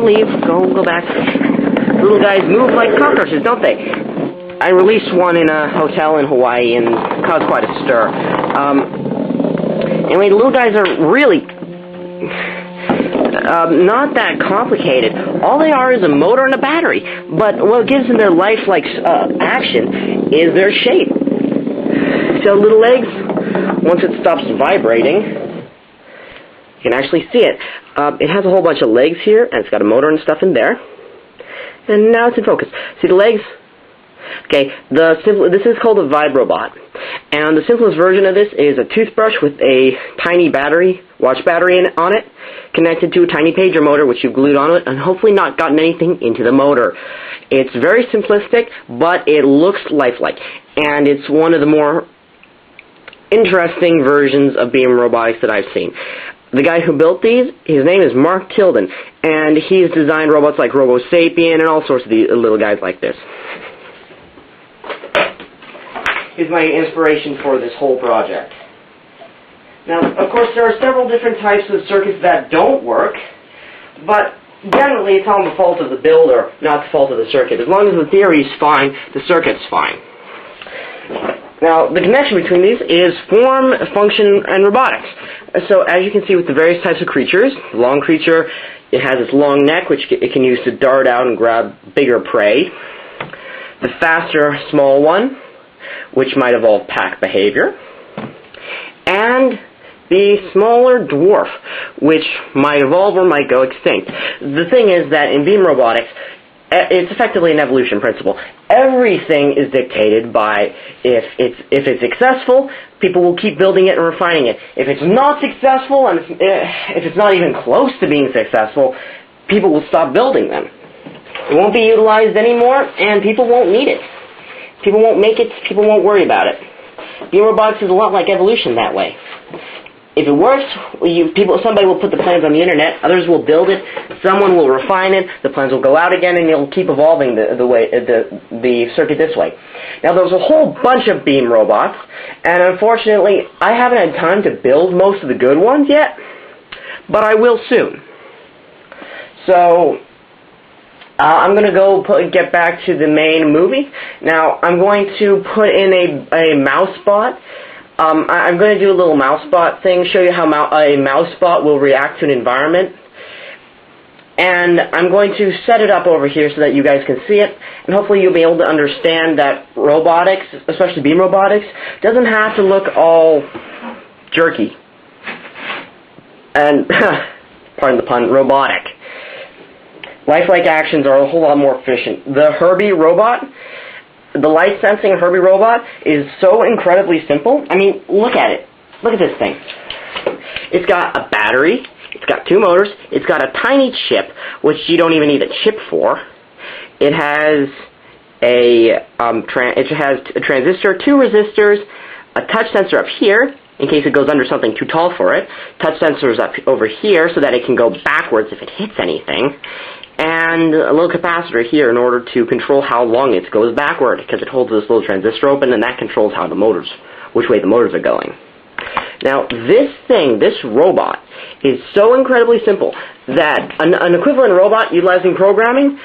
Leave, go back. Little guys move like cockroaches, don't they? I released one in a hotel in Hawaii and caused quite a stir. Anyway, the little guys are really not that complicated. All they are is a motor and a battery. But what gives them their lifelike action is their shape. See how little legs? Once it stops vibrating, you can actually see it. It has a whole bunch of legs here, and it's got a motor and stuff in there. And now it's in focus. See the legs? Okay, this is called a Vibrobot. And the simplest version of this is a toothbrush with a tiny battery, watch battery on it, connected to a tiny pager motor, which you've glued on it, and hopefully not gotten anything into the motor. It's very simplistic, but it looks lifelike. And it's one of the more interesting versions of beam robotics that I've seen. The guy who built these, his name is Mark Tilden, and he's designed robots like Robo Sapien and all sorts of little guys like this. He's my inspiration for this whole project. Now, of course, there are several different types of circuits that don't work, but generally it's all the fault of the builder, not the fault of the circuit. As long as the theory is fine, the circuit's fine. Now, the connection between these is form, function, and robotics. So, as you can see with the various types of creatures, the long creature, it has its long neck, which it can use to dart out and grab bigger prey. The faster, small one, which might evolve pack behavior. And the smaller dwarf, which might evolve or might go extinct. The thing is that in beam robotics, it's effectively an evolution principle. Everything is dictated by if it's successful, people will keep building it and refining it. If it's not successful, and if it's not even close to being successful, people will stop building them. It won't be utilized anymore, and people won't need it. People won't make it, people won't worry about it. Beam robotics is a lot like evolution that way. If it works, somebody will put the plans on the internet, others will build it, someone will refine it, the plans will go out again, and you'll keep evolving the circuit this way. Now, there's a whole bunch of beam robots, and unfortunately, I haven't had time to build most of the good ones yet, but I will soon. So, I'm going to get back to the main movie. Now, I'm going to put in a mouse bot. I'm going to do a little mouse bot thing, show you how a mouse bot will react to an environment. And I'm going to set it up over here so that you guys can see it, and hopefully you'll be able to understand that robotics, especially beam robotics, doesn't have to look all jerky. And, pardon the pun, robotic. Lifelike actions are a whole lot more efficient. The Herbie robot, the light-sensing Herbie robot, is so incredibly simple. I mean, look at it. Look at this thing. It's got a battery. It's got two motors. It's got a tiny chip, which you don't even need a chip for. It has a transistor, two resistors, a touch sensor up here, in case it goes under something too tall for it. Touch sensors up over here so that it can go backwards if it hits anything. And a little capacitor here in order to control how long it goes backward, because it holds this little transistor open, and that controls how which way the motors are going. Now, this robot, is so incredibly simple that an equivalent robot utilizing programming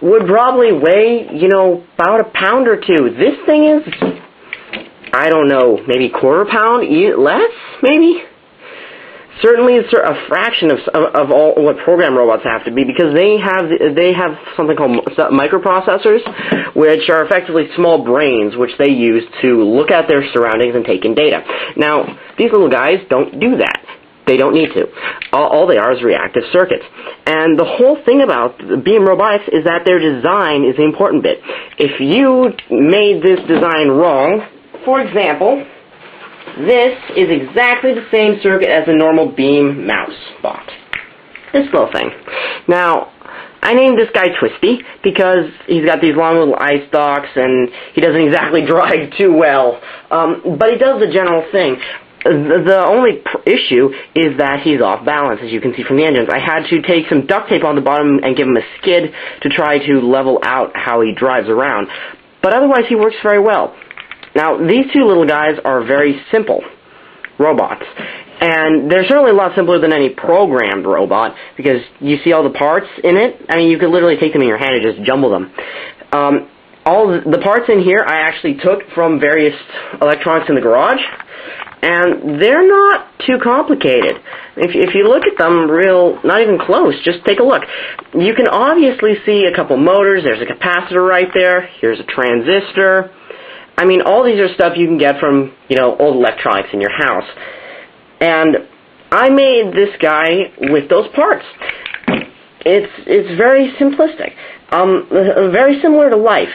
would probably weigh, about a pound or two. This thing is, I don't know, maybe quarter pound, less, maybe? Certainly, it's a fraction of all what program robots have to be, because they have something called microprocessors, which are effectively small brains, which they use to look at their surroundings and take in data. Now, these little guys don't do that. They don't need to. All they are is reactive circuits. And the whole thing about beam robotics is that their design is the important bit. If you made this design wrong, for example, this is exactly the same circuit as a normal beam mouse bot. This little thing. Now, I named this guy Twisty because he's got these long little eye stalks and he doesn't exactly drive too well. But he does the general thing. The only issue is that he's off balance, as you can see from the engines. I had to take some duct tape on the bottom and give him a skid to try to level out how he drives around. But otherwise, he works very well. Now, these two little guys are very simple robots, And they're certainly a lot simpler than any programmed robot, because you see all the parts in it. I mean, you could literally take them in your hand and just jumble them. All the parts in here I actually took from various electronics in the garage, and they're not too complicated. If you look at them not even close, just take a look. You can obviously see a couple motors. There's a capacitor right there. Here's a transistor. I mean, all these are stuff you can get from, old electronics in your house. And I made this guy with those parts. It's very simplistic. Very similar to life.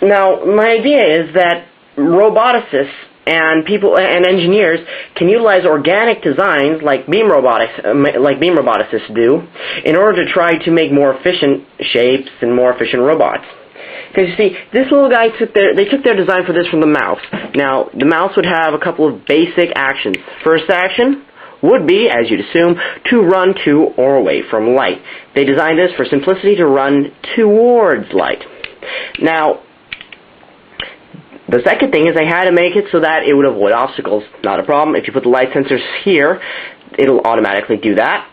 Now, my idea is that roboticists and people and engineers can utilize organic designs like beam roboticists do, in order to try to make more efficient shapes and more efficient robots. Because you see, this little guy took their design for this from the mouse. Now, the mouse would have a couple of basic actions. First action would be, as you'd assume, to run to or away from light. They designed this for simplicity to run towards light. Now, the second thing is they had to make it so that it would avoid obstacles. Not a problem. If you put the light sensors here, it'll automatically do that.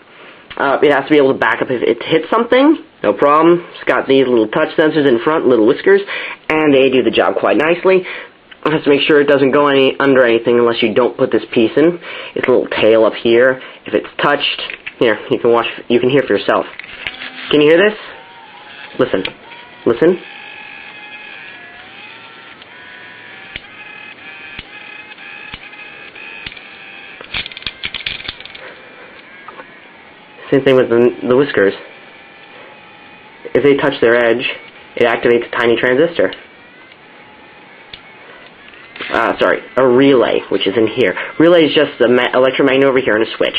It has to be able to back up if it hits something. No problem. It's got these little touch sensors in front, little whiskers, and they do the job quite nicely. It has to make sure it doesn't go under anything unless you don't put this piece in. Its little tail up here. If it's touched, here, you can hear for yourself. Can you hear this? Listen. Listen. Same thing with the whiskers. If they touch their edge, it activates a tiny transistor. A relay, which is in here. Relay is just an electromagnet over here and a switch.